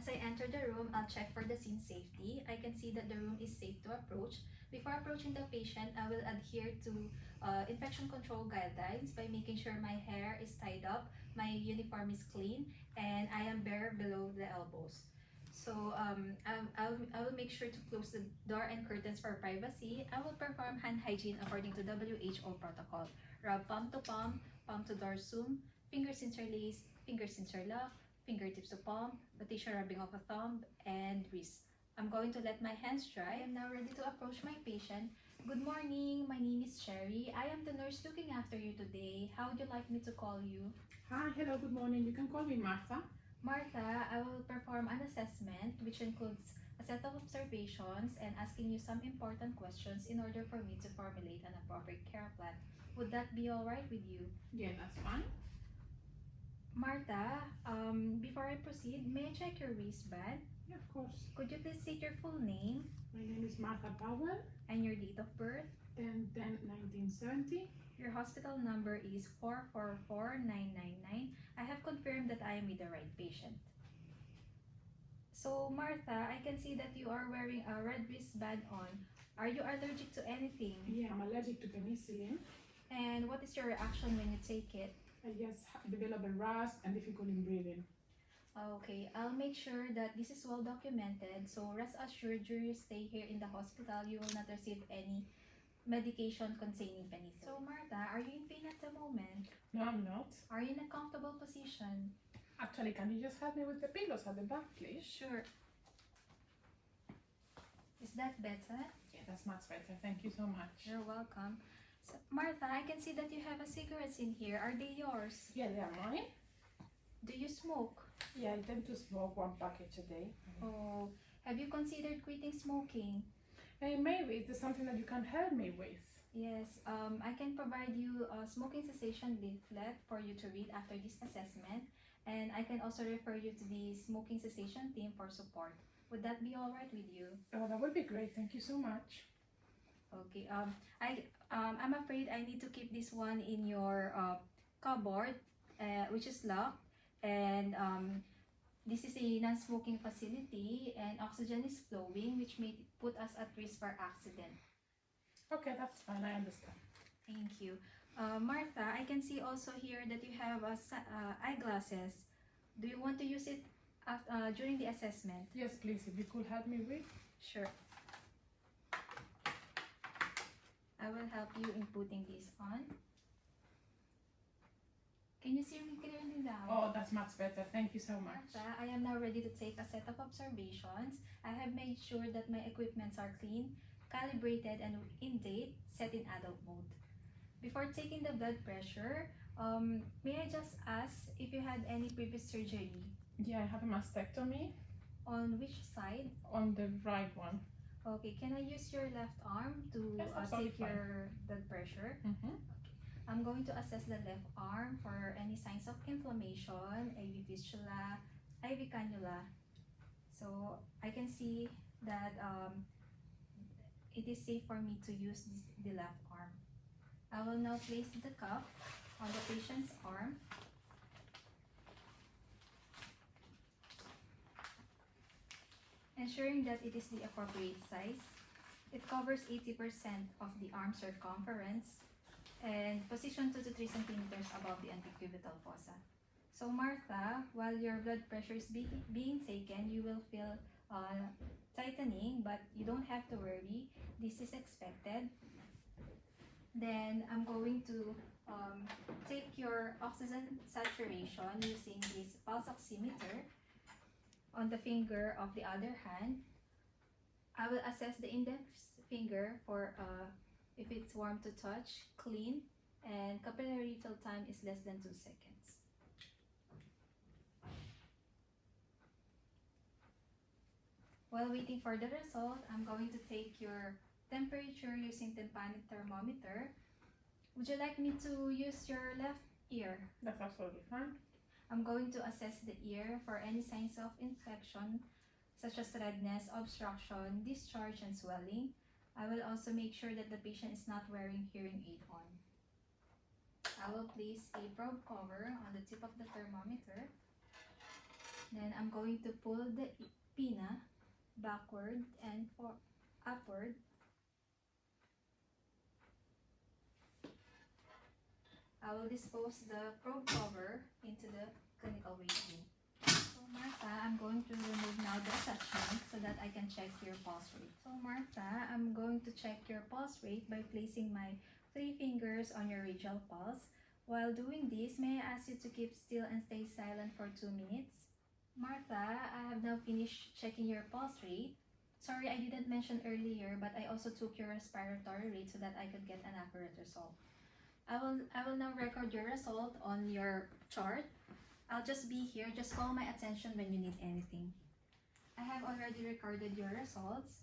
I enter the room, I'll check for the scene safety. I can see that the room is safe to approach. Before approaching the patient, I will adhere to infection control guidelines by making sure my hair is tied up, my uniform is clean, and I am bare below the elbows. So I will make sure to close the door and curtains for privacy. I will perform hand hygiene according to WHO protocol. Rub palm to palm, palm to dorsum, fingers interlace, fingers interlock, fingertips to palm, rotation rubbing of a thumb, and wrist. I'm going to let my hands dry. I am now ready to approach my patient. Good morning, my name is Sherry. I am the nurse looking after you today. How would you like me to call you? Hi, hello, good morning. You can call me Martha. Martha, I will perform an assessment which includes a set of observations and asking you some important questions in order for me to formulate an appropriate care plan. Would that be alright with you? Yeah, that's fine. Martha, before I proceed, may I check your wristband? Yeah, of course. Could you please state your full name My name is Martha Powell, and your date of birth? 10/10/1970. Your hospital number is 444-999. I have confirmed that I am with the right patient. So Martha, I can see that you are wearing a red wristband on. Are you allergic to anything? Yeah, I'm allergic to penicillin. And what is your reaction when you take it? I just develop a rash and difficulty in breathing. Okay, I'll make sure that this is well documented. So rest assured, during your stay here in the hospital, you will not receive any medication containing penicillin. So Martha, are you in pain at the moment? No, I'm not. Are you in a comfortable position? Actually, can you just help me with the pillows at the back, please? Sure. Is that better? Yeah, that's much better. Thank you so much. You're welcome. So, Martha, I can see that you have a cigarettes in here. Are they yours? Yeah, they are mine. Do you smoke? Yeah, I tend to smoke one package a day. Oh, have you considered quitting smoking? Hey, maybe is there something that you can help me with? Yes, I can provide you a smoking cessation leaflet for you to read after this assessment, and I can also refer you to the smoking cessation team for support. Would that be all right with you? Oh, that would be great. Thank you so much. Okay. I'm afraid I need to keep this one in your cupboard, which is locked, and this is a non-smoking facility, and oxygen is flowing, which may put us at risk for accident. Okay, that's fine. I understand. Thank you. Martha, I can see also here that you have eyeglasses. Do you want to use it during the assessment? Yes, please, if you could help me with. Sure. I will help you in putting this on. Can you see me clearly now? Oh, that's much better. Thank you so much. Martha, I am now ready to take a set of observations. I have made sure that my equipments are clean, calibrated, and in date, set in adult mode. Before taking the blood pressure, may I just ask if you had any previous surgery? Yeah, I have a mastectomy On which side? on the right one. Okay, can I use your left arm to Yes, absolutely take your blood pressure? Mm-hmm. I'm going to assess the left arm for any signs of inflammation, AV fistula, IV cannula. So I can see that it is safe for me to use the left arm. I will now place the cuff on the patient's arm. Ensuring that it is the appropriate size. It covers 80% of the arm circumference and positioned 2 to 3 centimeters above the antecubital fossa. So Martha, while your blood pressure is being taken, you will feel tightening, but you don't have to worry. This is expected. Then I'm going to take your oxygen saturation using this pulse oximeter on the finger of the other hand. I will assess the index finger for if it's warm to touch, clean, and capillary fill time is less than 2 seconds. While waiting for the result, I'm going to take your temperature using tympanic thermometer. Would you like me to use your left ear? That's absolutely fine. I'm going to assess the ear for any signs of infection, such as redness, obstruction, discharge, and swelling. I will also make sure that the patient is not wearing hearing aid on. I will place a probe cover on the tip of the thermometer. Then I'm going to pull the pinna backward and upward. I will dispose the probe cover into the clinical weight bin. So Martha, I'm going to remove now the attachment so that I can check your pulse rate. So Martha, I'm going to check your pulse rate by placing my 3 fingers on your radial pulse. While doing this, may I ask you to keep still and stay silent for 2 minutes? Martha, I have now finished checking your pulse rate. Sorry, I didn't mention earlier, but I also took your respiratory rate so that I could get an accurate result. I will now record your result on your chart. I'll just be here. Just call my attention when you need anything. I have already recorded your results.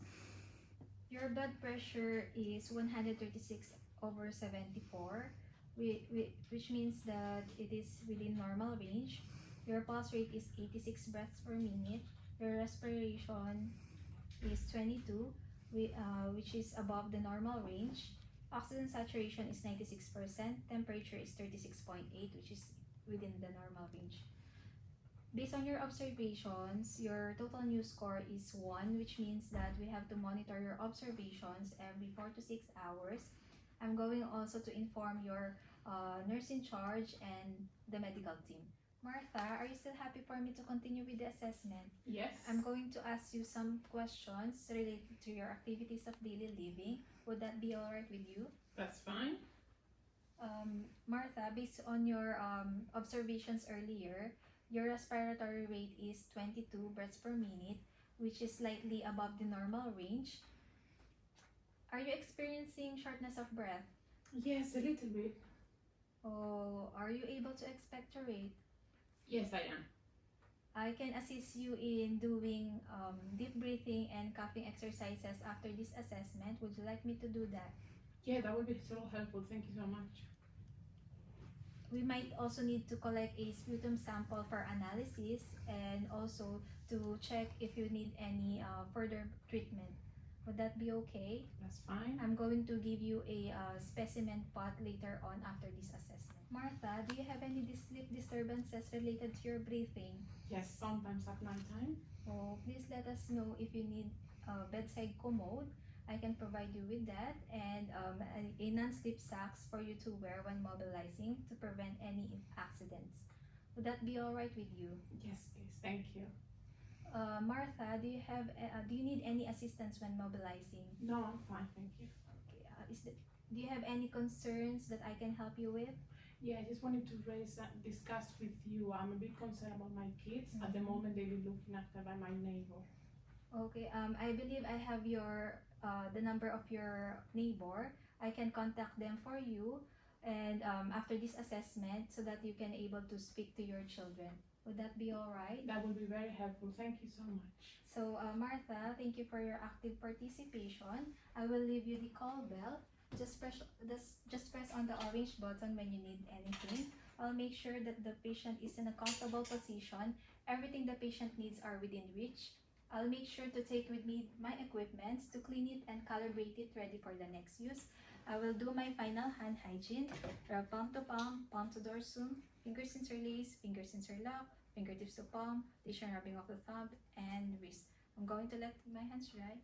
Your blood pressure is 136/74, which means that it is within normal range. Your pulse rate is 86 breaths per minute. Your respiration is 22, which is above the normal range. Oxygen saturation is 96%. Temperature is 36.8, which is within the normal range. Based on your observations, your total new score is 1, which means that we have to monitor your observations every 4 to 6 hours. I'm going also to inform your nurse in charge and the medical team. Martha, are you still happy for me to continue with the assessment? Yes. I'm going to ask you some questions related to your activities of daily living. Would that be alright with you? That's fine. Martha, based on your observations earlier, your respiratory rate is 22 breaths per minute, which is slightly above the normal range. Are you experiencing shortness of breath? Yes, a little bit. Oh, are you able to expectorate? Yes, I am. I can assist you in doing deep breathing and coughing exercises after this assessment. Would you like me to do that? Yeah, that would be so helpful. Thank you so much. We might also need to collect a sputum sample for analysis and also to check if you need any further treatment. Would that be okay? That's fine. I'm going to give you a specimen pot later on after this assessment. Martha, do you have any sleep disturbances related to your breathing? Yes, sometimes at night time. Oh, please let us know if you need bedside commode. I can provide you with that, and a non-slip socks for you to wear when mobilizing to prevent any accidents. Would that be alright with you? Yes, please. Thank you. Martha, do you need any assistance when mobilizing? No, I'm fine. Thank you. Okay, do you have any concerns that I can help you with? Yeah, I just wanted to discuss with you. I'm a bit concerned about my kids. At the moment, they've been looking after by my neighbor. Okay, I believe I have the number of your neighbor. I can contact them for you and after this assessment so that you can able to speak to your children. Would that be all right? That would be very helpful. Thank you so much. So Martha, thank you for your active participation. I will leave you the call bell. Just press on the orange button when you need anything. I'll make sure that the patient is in a comfortable position. Everything the patient needs are within reach. I'll make sure to take with me my equipments to clean it and calibrate it ready for the next use. I will do my final hand hygiene. Rub palm to palm, palm to dorsum, fingers interlace, fingers interlock, fingertips to palm, lesion rubbing of the thumb and wrist. I'm going to let my hands dry.